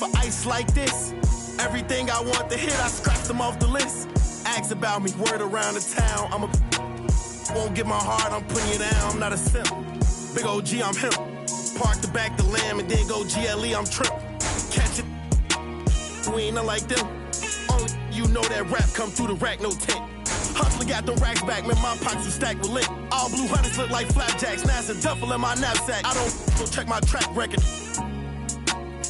for ice like this. Everything I want to hit, I scratched them off the list. Ask about me, word around the town. Won't get my heart, I'm putting you down. I'm not a simp. Big OG, I'm him. Park the back the lamb and then go GLE, I'm trimp. Catch it. We ain't nothing like them. Only you know that rap come through the rack, no tent. Hustler got them racks back, man, my pockets are stacked with lit. All blue hunters look like flapjacks, now it's a duffel in my knapsack. I don't go check my track record.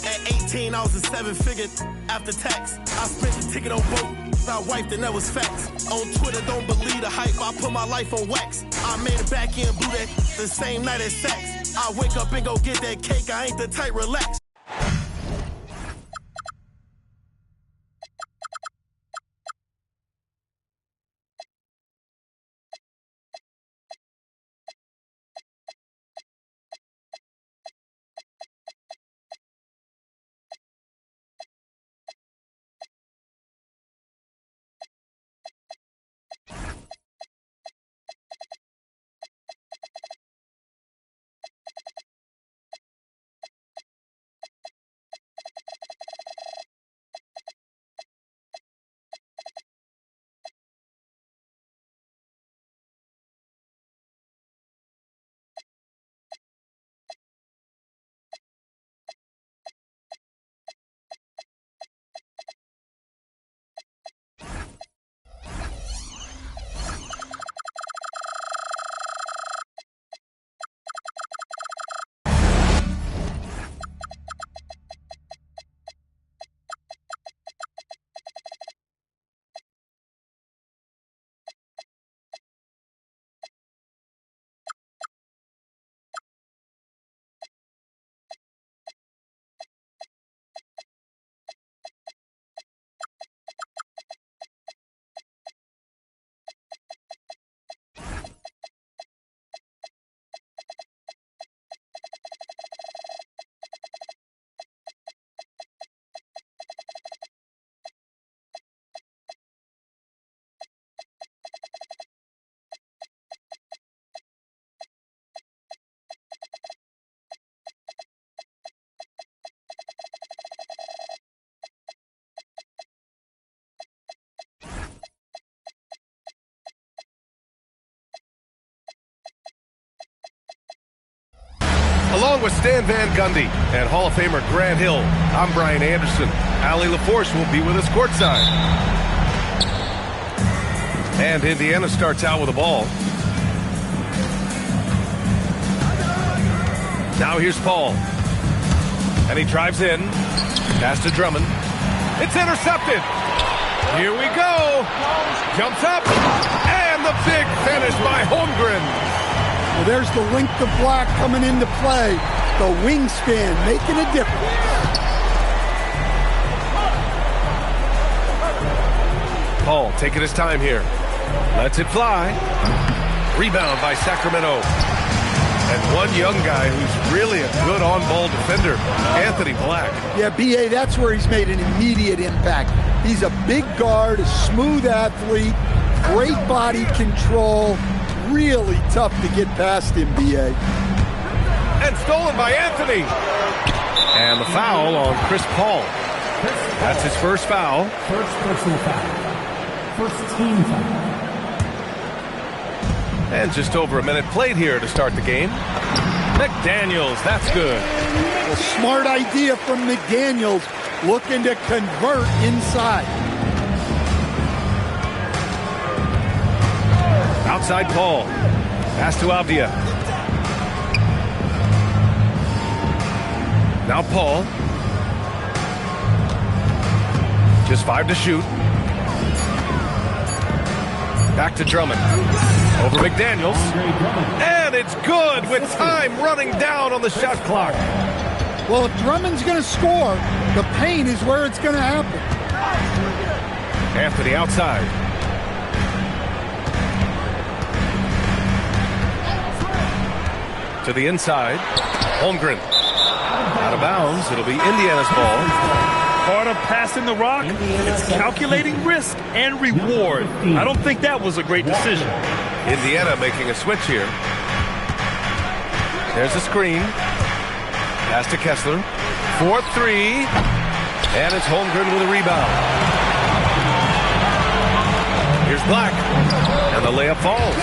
At 18, I was a 7-figure after tax. I spent the ticket on both. I wiped and that was facts. On Twitter, don't believe the hype. I put my life on wax. I made it back in, blew that the same night as sex. I wake up and go get that cake. I ain't the type, relax. Along with Stan Van Gundy and Hall of Famer Grant Hill, I'm Brian Anderson. Allie LaForce will be with us courtside. And Indiana starts out with the ball. Now here's Paul. And he drives in. Pass to Drummond. It's intercepted. Here we go. Jumps up. And the big finish by Holmgren. Well, there's the length of block coming into play. The wingspan making a difference. Paul taking his time here. Lets it fly. Rebound by Sacramento. And one young guy who's really a good on-ball defender, Anthony Black. Yeah, B.A., that's where he's made an immediate impact. He's a big guard, a smooth athlete, great body control. Really tough to get past him, B.A. And stolen by Anthony. And the foul on Chris Paul. That's his first foul. First personal foul. First team foul. And just over a minute played here to start the game. McDaniels, that's good. Well, smart idea from McDaniels, looking to convert inside. Outside Paul. Pass to Avdia. Now Paul. Just 5 to shoot. Back to Drummond. Over McDaniels. And it's good with time running down on the shot clock. Well, if Drummond's going to score, the paint is where it's going to happen. Anthony outside. To the inside. Holmgren. Out of bounds. It'll be Indiana's ball. Part of passing the rock, it's calculating risk and reward. I don't think that was a great decision. Indiana making a switch here. There's a screen. Pass to Kessler. 4-3. And it's Holmgren with a rebound. Here's Black. And the layup falls.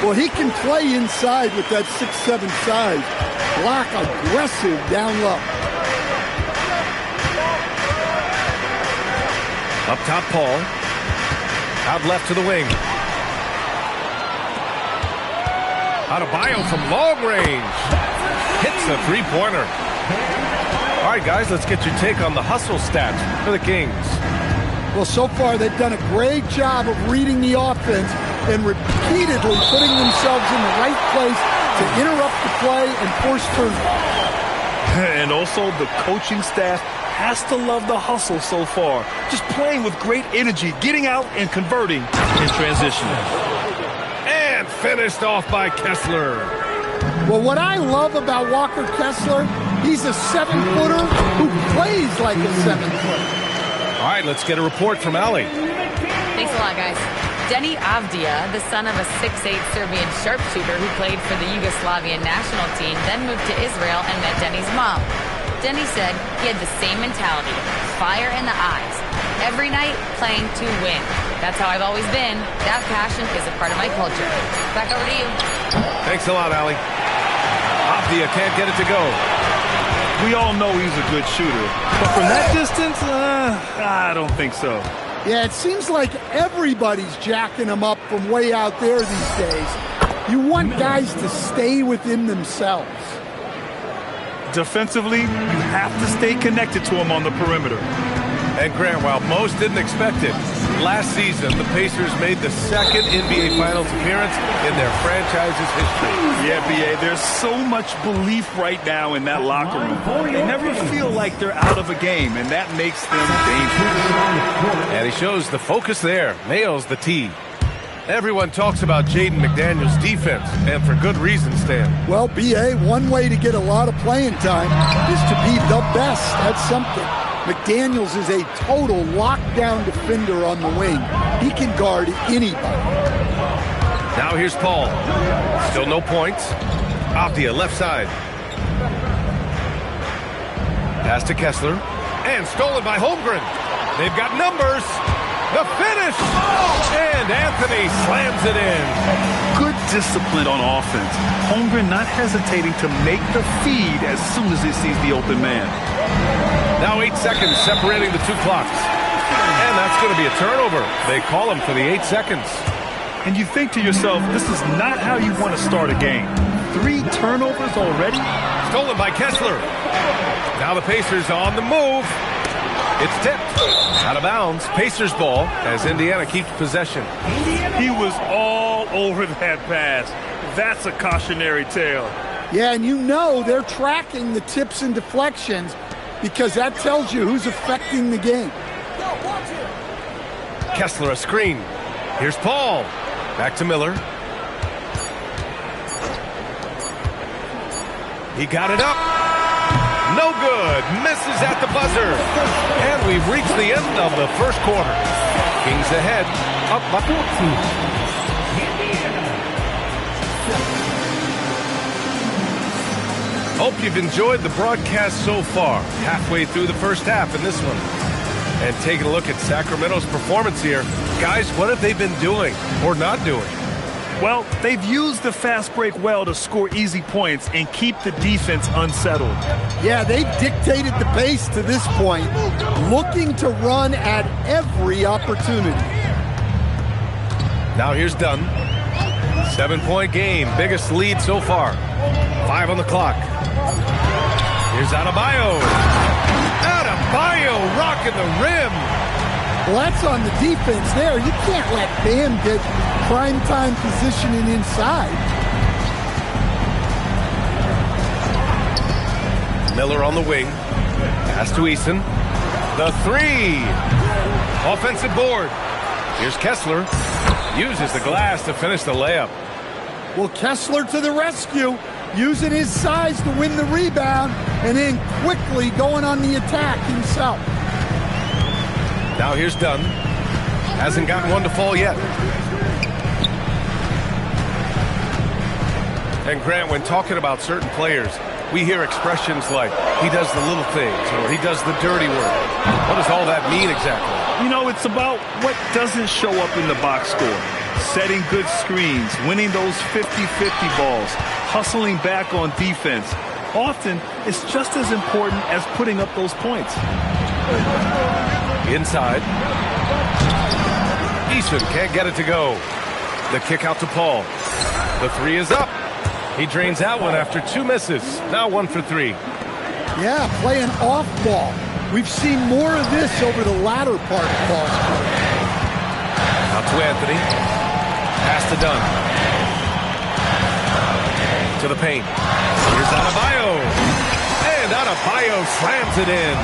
Well, he can play inside with that 6'7" size. Black aggressive down low. Up top, Paul. Out left to the wing. Adebayo from long range. Hits a three-pointer. All right, guys, let's get your take on the hustle stats for the Kings. Well, so far they've done a great job of reading the offense and repeatedly putting themselves in the right place to interrupt the play and force turnovers. And also the coaching staff has to love the hustle so far. Just playing with great energy, getting out and converting in transition. And finished off by Kessler. Well, what I love about Walker Kessler, he's a 7-footer who plays like a 7-footer. All right, let's get a report from Ali. Thanks a lot, guys. Denny Avdia, the son of a 6'8" Serbian sharpshooter who played for the Yugoslavian national team, then moved to Israel and met Denny's mom. Denny said he had the same mentality, fire in the eyes. Every night, playing to win. That's how I've always been. That passion is a part of my culture. Back over to you. Thanks a lot, Ali. Avdia can't get it to go. We all know he's a good shooter, but from that distance, I don't think so. Yeah, it seems like everybody's jacking him up from way out there these days. You want guys to stay within themselves. Defensively, you have to stay connected to him on the perimeter. And Grant, while most didn't expect it, last season the Pacers made the second NBA Finals appearance in their franchise's history. Yeah, B.A., there's so much belief right now in that locker room. They never feel like they're out of a game, and that makes them dangerous. And he shows the focus there. Nails the tee. Everyone talks about Jaden McDaniels' defense, and for good reason, Stan. Well, B.A., one way to get a lot of playing time is to be the best at something. McDaniels is a total lockdown defender on the wing. He can guard anybody. Now here's Paul. Still no points. Avdia left side. Pass to Kessler. And stolen by Holmgren. They've got numbers. The finish! And Anthony slams it in. Good discipline on offense. Holmgren not hesitating to make the feed as soon as he sees the open man. Now 8 seconds separating the two clocks. And that's going to be a turnover. They call him for the 8 seconds. And you think to yourself, this is not how you want to start a game. 3 turnovers already? Stolen by Kessler. Now the Pacers on the move. It's tipped. Out of bounds. Pacers ball as Indiana keeps possession. He was all over that pass. That's a cautionary tale. Yeah, and you know they're tracking the tips and deflections because that tells you who's affecting the game. Kessler a screen. Here's Paul. Back to Miller. He got it up. No good. Misses at the buzzer. And we've reached the end of the first quarter. Kings ahead. Up by 14. Hope you've enjoyed the broadcast so far. Halfway through the first half in this one. And taking a look at Sacramento's performance here. Guys, what have they been doing or not doing? Well, they've used the fast break well to score easy points and keep the defense unsettled. Yeah, they've dictated the pace to this point, looking to run at every opportunity. Now here's Dunn. 7-point game, biggest lead so far. 5 on the clock. Here's Adebayo. Adebayo rocking the rim. Well, that's on the defense there. You can't let Bam get prime-time positioning inside. Miller on the wing. Pass to Eason. The 3. Offensive board. Here's Kessler. Uses the glass to finish the layup. Well, Kessler to the rescue, using his size to win the rebound, and then quickly going on the attack himself. Now here's Dunn. Hasn't gotten one to fall yet. And Grant, when talking about certain players, we hear expressions like, he does the little things, or he does the dirty work. What does all that mean exactly? You know, it's about what doesn't show up in the box score. Setting good screens, winning those 50-50 balls, hustling back on defense. Often, it's just as important as putting up those points. Inside. Eason can't get it to go. The kick out to Paul. The three is up. He drains that one after 2 misses. Now 1 for 3. Yeah, playing off ball. We've seen more of this over the latter part of Paul's career. Out to Anthony. Pass to Dunn. To the paint. Here's Adebayo. And Adebayo slams it in.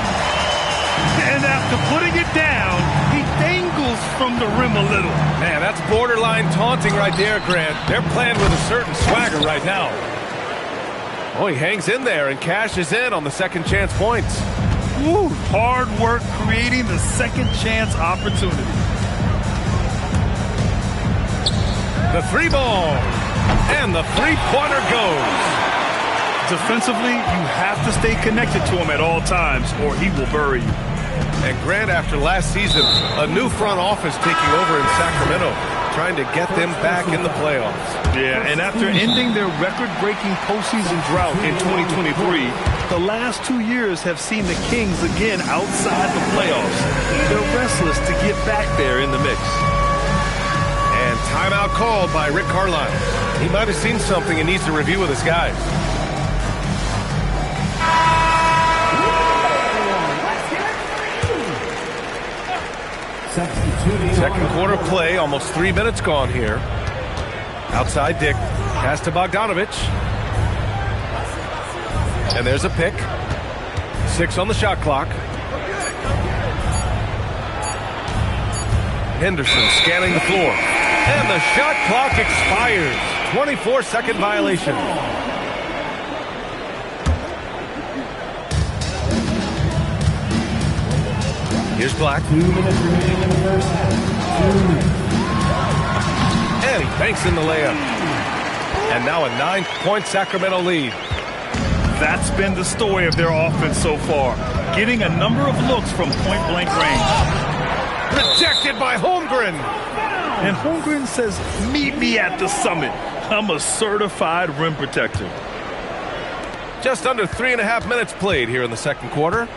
And after putting it down, he dangles from the rim a little. Man, that's borderline taunting right there, Grant. They're playing with a certain swagger right now. Oh, he hangs in there and cashes in on the second chance points. Woo, hard work creating the second chance opportunity. The 3 ball. And the 3-pointer goes. Defensively, you have to stay connected to him at all times or he will bury you. And Grant, after last season, a new front office taking over in Sacramento, trying to get them back in the playoffs. Yeah, and after ending their record-breaking postseason drought in 2023, the last 2 years have seen the Kings again outside the playoffs. They're restless to get back there in the mix. And timeout called by Rick Carlisle. He might have seen something and needs to review with his guys. Second quarter play, almost 3 minutes gone here. Outside Dick, pass to Bogdanovich. And there's a pick. 6 on the shot clock. Henderson scanning the floor. And the shot clock expires. 24-second violation. Here's Black. 2 minutes remaining in the first half. 2 minutes. And he banks in the layup. And now a 9-point Sacramento lead. That's been the story of their offense so far. Getting a number of looks from point-blank range. Rejected by Holmgren. And Holmgren says, meet me at the summit. I'm a certified rim protector. Just under 3.5 minutes played here in the second quarter.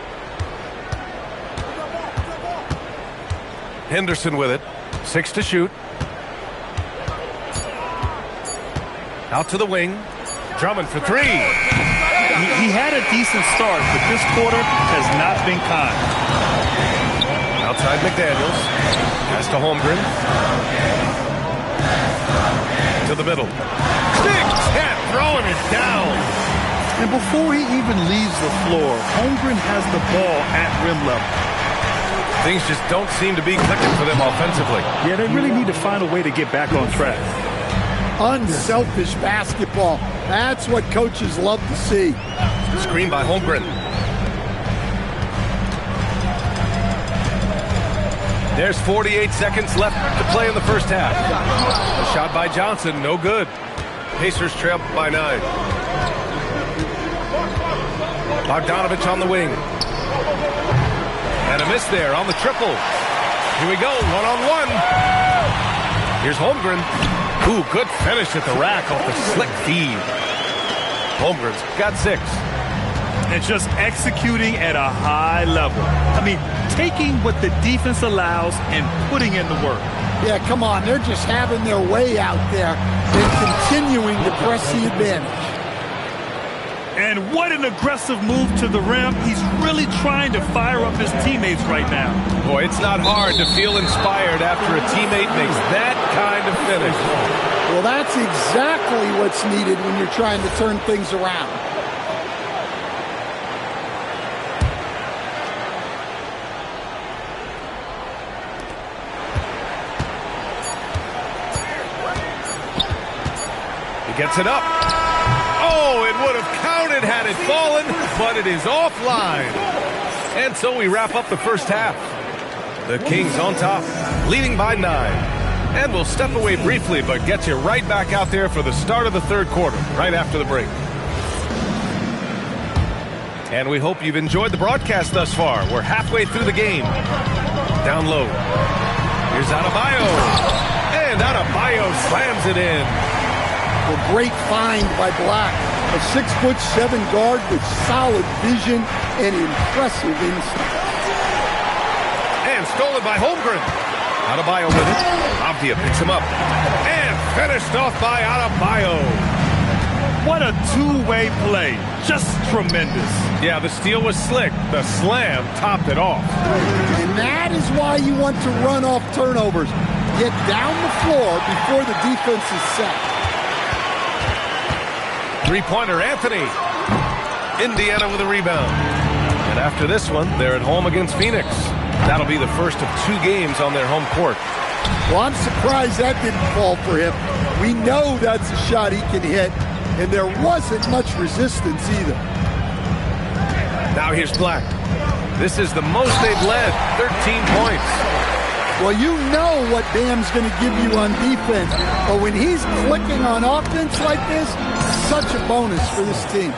Henderson with it. 6 to shoot. Out to the wing. Drummond for 3. He had a decent start, but this quarter has not been kind. Outside McDaniels. Pass to Holmgren. To the middle. Big tap, throwing it down. And before he even leaves the floor, Holmgren has the ball at rim level. Things just don't seem to be clicking for them offensively. Yeah, they really need to find a way to get back on track. Unselfish basketball. That's what coaches love to see. Screen by Holmgren. There's 48 seconds left to play in the first half. A shot by Johnson, no good. Pacers trail by 9. Bogdanovich on the wing. And a miss there on the triple. Here we go, one-on-one. Here's Holmgren. Ooh, good finish at the rack off the slick feed. Holmgren's got 6. And just executing at a high level. I mean, taking what the defense allows and putting in the work. Yeah, come on. They're just having their way out there and continuing to press the advantage. And what an aggressive move to the rim. He's really trying to fire up his teammates right now. Boy, it's not hard to feel inspired after a teammate makes that kind of finish. Well, that's exactly what's needed when you're trying to turn things around. He gets it up. Oh, it would have counted had it fallen, but it is offline. And so we wrap up the first half. The Kings on top, leading by 9. And we'll step away briefly, but get you right back out there for the start of the third quarter, right after the break. And we hope you've enjoyed the broadcast thus far. We're halfway through the game. Down low. Here's Adebayo. And Adebayo slams it in. A great find by Black. A 6'7" guard with solid vision and impressive insight. And stolen by Holmgren. Adebayo with it. Avdia picks him up. And finished off by Adebayo. What a two-way play. Just tremendous. Yeah, the steal was slick. The slam topped it off. And that is why you want to run off turnovers. Get down the floor before the defense is set. Three-pointer, Anthony. Indiana with a rebound. And after this one, they're at home against Phoenix. That'll be the first of 2 games on their home court. Well, I'm surprised that didn't fall for him. We know that's a shot he can hit, and there wasn't much resistance either. Now here's Black. This is the most they've led, 13 points. Well, you know what Bam's going to give you on defense, but when he's clicking on offense like this, such a bonus for this team.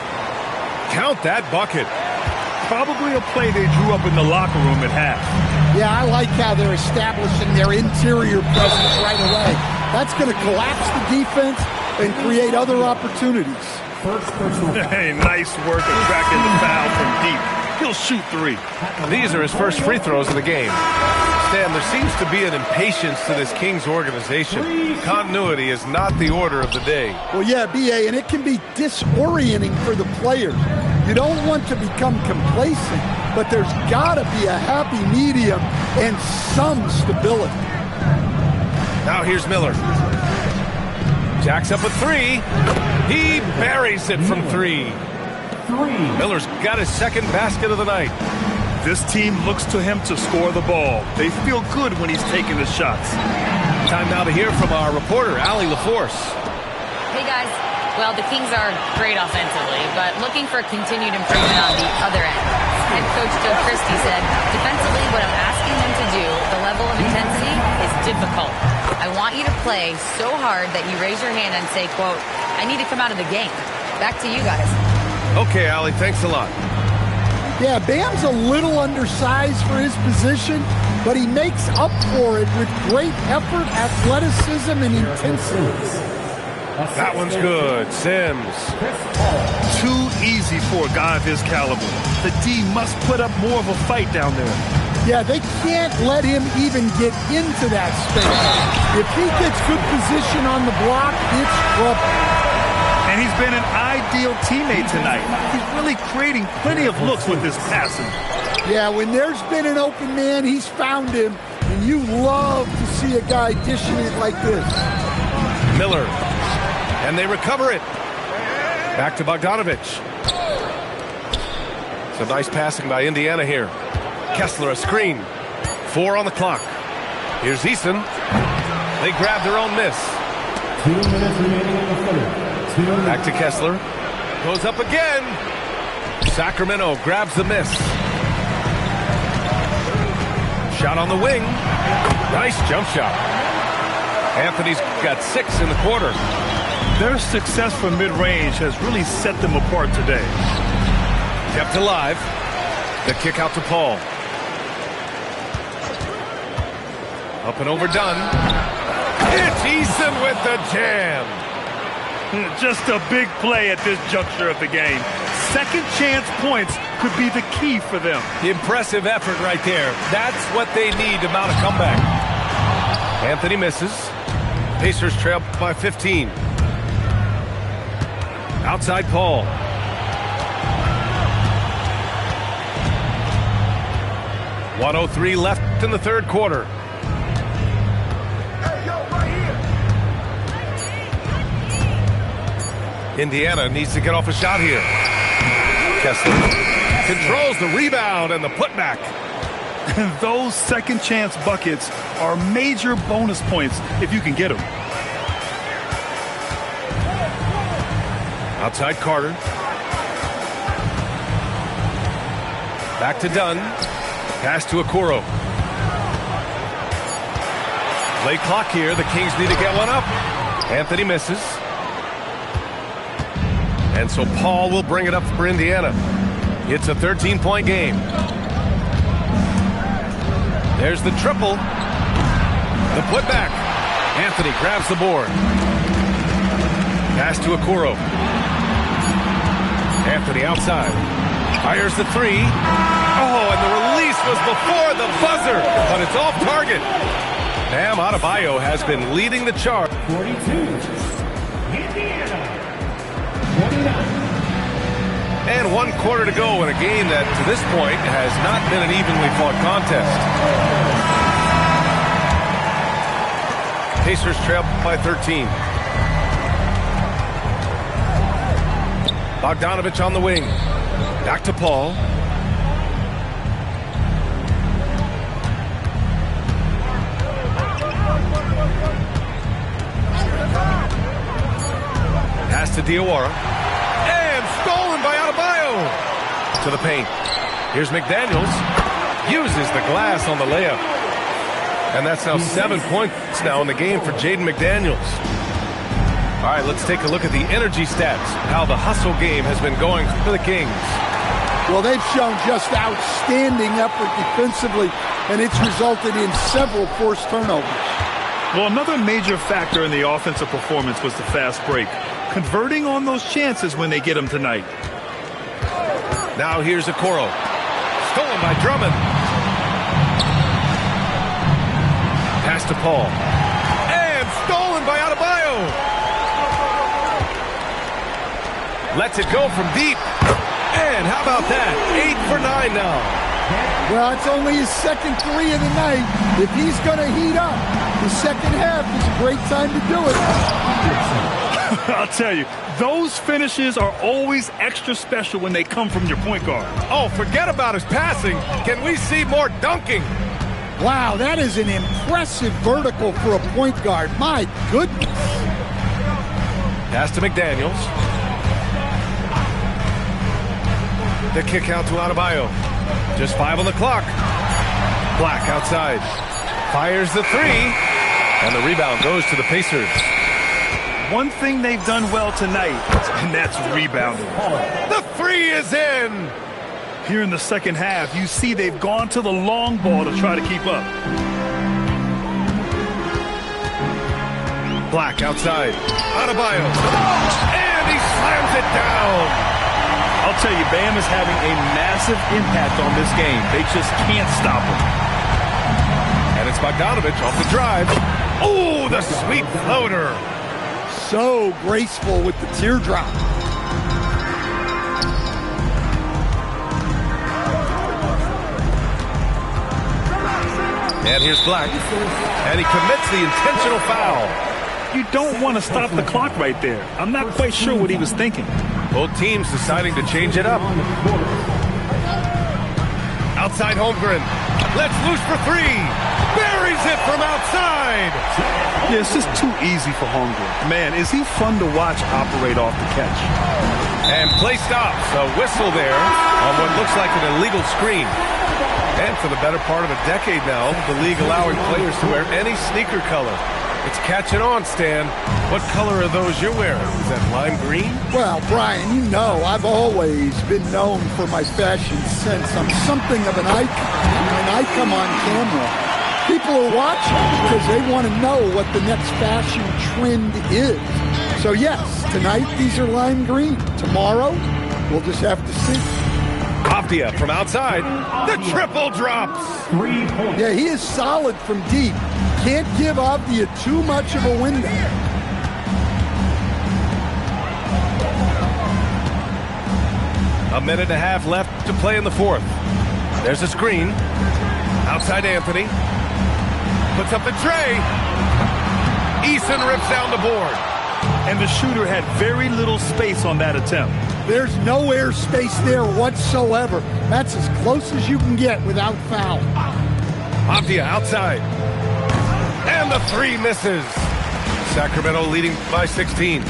Count that bucket. Probably a play they drew up in the locker room at half. Yeah, I like how they're establishing their interior presence right away. That's going to collapse the defense and create other opportunities. Hey, nice work attracting the foul from deep. He'll shoot 3. These are his first free throws of the game. Stan, there seems to be an impatience to this Kings organization. Continuity is not the order of the day. Well, yeah, B.A., and it can be disorienting for the players. You don't want to become complacent, but there's got to be a happy medium and some stability. Now here's Miller. Jacks up a 3. He buries it from 3. Miller's got his second basket of the night. This team looks to him to score the ball. They feel good when he's taking his shots. Time now to hear from our reporter, Allie LaForce. Hey, guys. Well, the Kings are great offensively, but looking for continued improvement on the other end. Head coach Joe Christie said, defensively, what I'm asking them to do, the level of intensity, is difficult. I want you to play so hard that you raise your hand and say, quote, I need to come out of the game. Back to you guys. Okay, Allie, thanks a lot. Yeah, Bam's a little undersized for his position, but he makes up for it with great effort, athleticism, and intensity. That one's good. Sims. Too easy for a guy of his caliber. The D must put up more of a fight down there. Yeah, they can't let him even get into that space. If he gets good position on the block, it's trouble. And he's been an ideal teammate tonight. He's really creating plenty of looks with his passing. Yeah, when there's been an open man, he's found him. And you love to see a guy dishing it like this. Miller. And they recover it. Back to Bogdanovich. Some nice passing by Indiana here. Kessler a screen. 4 on the clock. Here's Eason. They grab their own miss. 2 minutes remaining in the third. Back to Kessler. Goes up again. Sacramento grabs the miss. Shot on the wing. Nice jump shot. Anthony's got 6 in the quarter. Their success from mid-range has really set them apart today. Kept alive. The kick out to Paul. Up and overdone. It's Eason with the jam. Just a big play at this juncture of the game. Second chance points could be the key for them. Impressive effort right there. That's what they need to mount a comeback. Anthony misses. Pacers trail by 15. Outside Paul. .103 left in the third quarter. Indiana needs to get off a shot here. Kessler controls the rebound and the putback. Those second chance buckets are major bonus points if you can get them. Outside Carter. Back to Dunn. Pass to Okoro. Play clock here. The Kings need to get one up. Anthony misses. And so Paul will bring it up for Indiana. It's a 13-point game. There's the triple. The putback. Anthony grabs the board. Pass to Okoro. Anthony outside. Fires the three. Oh, and the release was before the buzzer, but it's off target. Bam Adebayo has been leading the charge. 42. Indiana. 29. And 1 quarter to go in a game that, to this point, has not been an evenly fought contest. Pacers trail by 13. Bogdanovich on the wing. Back to Paul. Pass to Diawara. And stolen by Adebayo. To the paint. Here's McDaniels. Uses the glass on the layup. And that's now 7 points now in the game for Jaden McDaniels. All right, let's take a look at the energy stats. How the hustle game has been going for the Kings. Well, they've shown just outstanding effort defensively, and it's resulted in several forced turnovers. Well, another major factor in the offensive performance was the fast break. Converting on those chances when they get them tonight. Now here's Okoro. Stolen by Drummond. Pass to Paul. And stolen by Adebayo. Lets it go from deep. And how about that? 8 for 9 now. Well, it's only his second three of the night. If he's going to heat up, the second half is a great time to do it. I'll tell you, those finishes are always extra special when they come from your point guard. Oh, forget about his passing. Can we see more dunking? Wow, that is an impressive vertical for a point guard. My goodness. Pass to McDaniels. The kick out to Adebayo. Just 5 on the clock. Black outside. Fires the three. And the rebound goes to the Pacers. One thing they've done well tonight, and that's rebounding. The three is in. Here in the second half, you see they've gone to the long ball to try to keep up. Black outside. Adebayo. And he slams it down. I'll tell you, Bam is having a massive impact on this game. They just can't stop him. And it's Bogdanovich off the drive. Oh, the sweet floater. So graceful with the teardrop. And here's Black. And he commits the intentional foul. You don't want to stop the clock right there. I'm not quite sure what he was thinking. Both teams deciding to change it up. Outside Holmgren. Let's loose for three. Buries it from outside. Yeah, it's just too easy for Holmgren. Man, is he fun to watch operate off the catch. And play stops. A whistle there on what looks like an illegal screen. And for the better part of a decade now, the league allowing players to wear any sneaker color. It's catching on, Stan. What color are those you're wearing? Is that lime green? Well, Brian, you know I've always been known for my fashion sense. I'm something of an icon. When I come on camera, people are watching because they want to know what the next fashion trend is. So, yes, tonight these are lime green. Tomorrow, we'll just have to see. Avdia from outside. The triple drops. 3 points. Yeah, he is solid from deep. Can't give Avdia too much of a window. A minute and a half left to play in the fourth. There's a screen. Outside Anthony. Puts up the tray. Eason rips down the board. And the shooter had very little space on that attempt. There's no air space there whatsoever. That's as close as you can get without foul. Avdia outside. And the three misses. Sacramento leading by 16.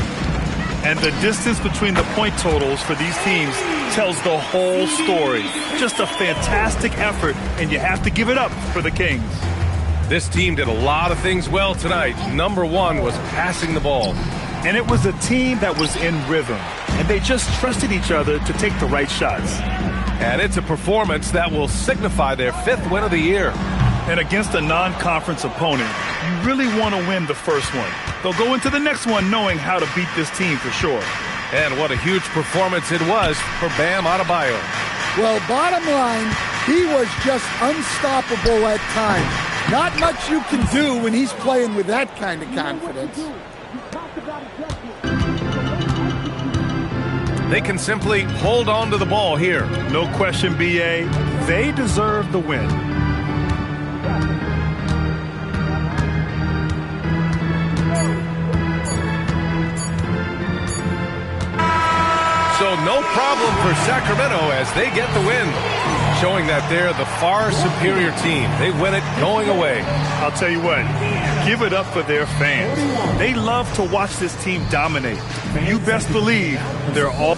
And the distance between the point totals for these teams tells the whole story. Just a fantastic effort, and you have to give it up for the Kings. This team did a lot of things well tonight. Number one was passing the ball. And it was a team that was in rhythm, and they just trusted each other to take the right shots. And it's a performance that will signify their 5th win of the year. And against a non-conference opponent, you really want to win the first one. They'll go into the next one knowing how to beat this team for sure. And what a huge performance it was for Bam Adebayo. Well, bottom line, he was just unstoppable at times. Not much you can do when he's playing with that kind of confidence. They can simply hold on to the ball here. No question, B.A. They deserve the win. So no problem for Sacramento as they get the win, showing that they're the far superior team. They win it going away. I'll tell you what, give it up for their fans. They love to watch this team dominate. You best believe they're all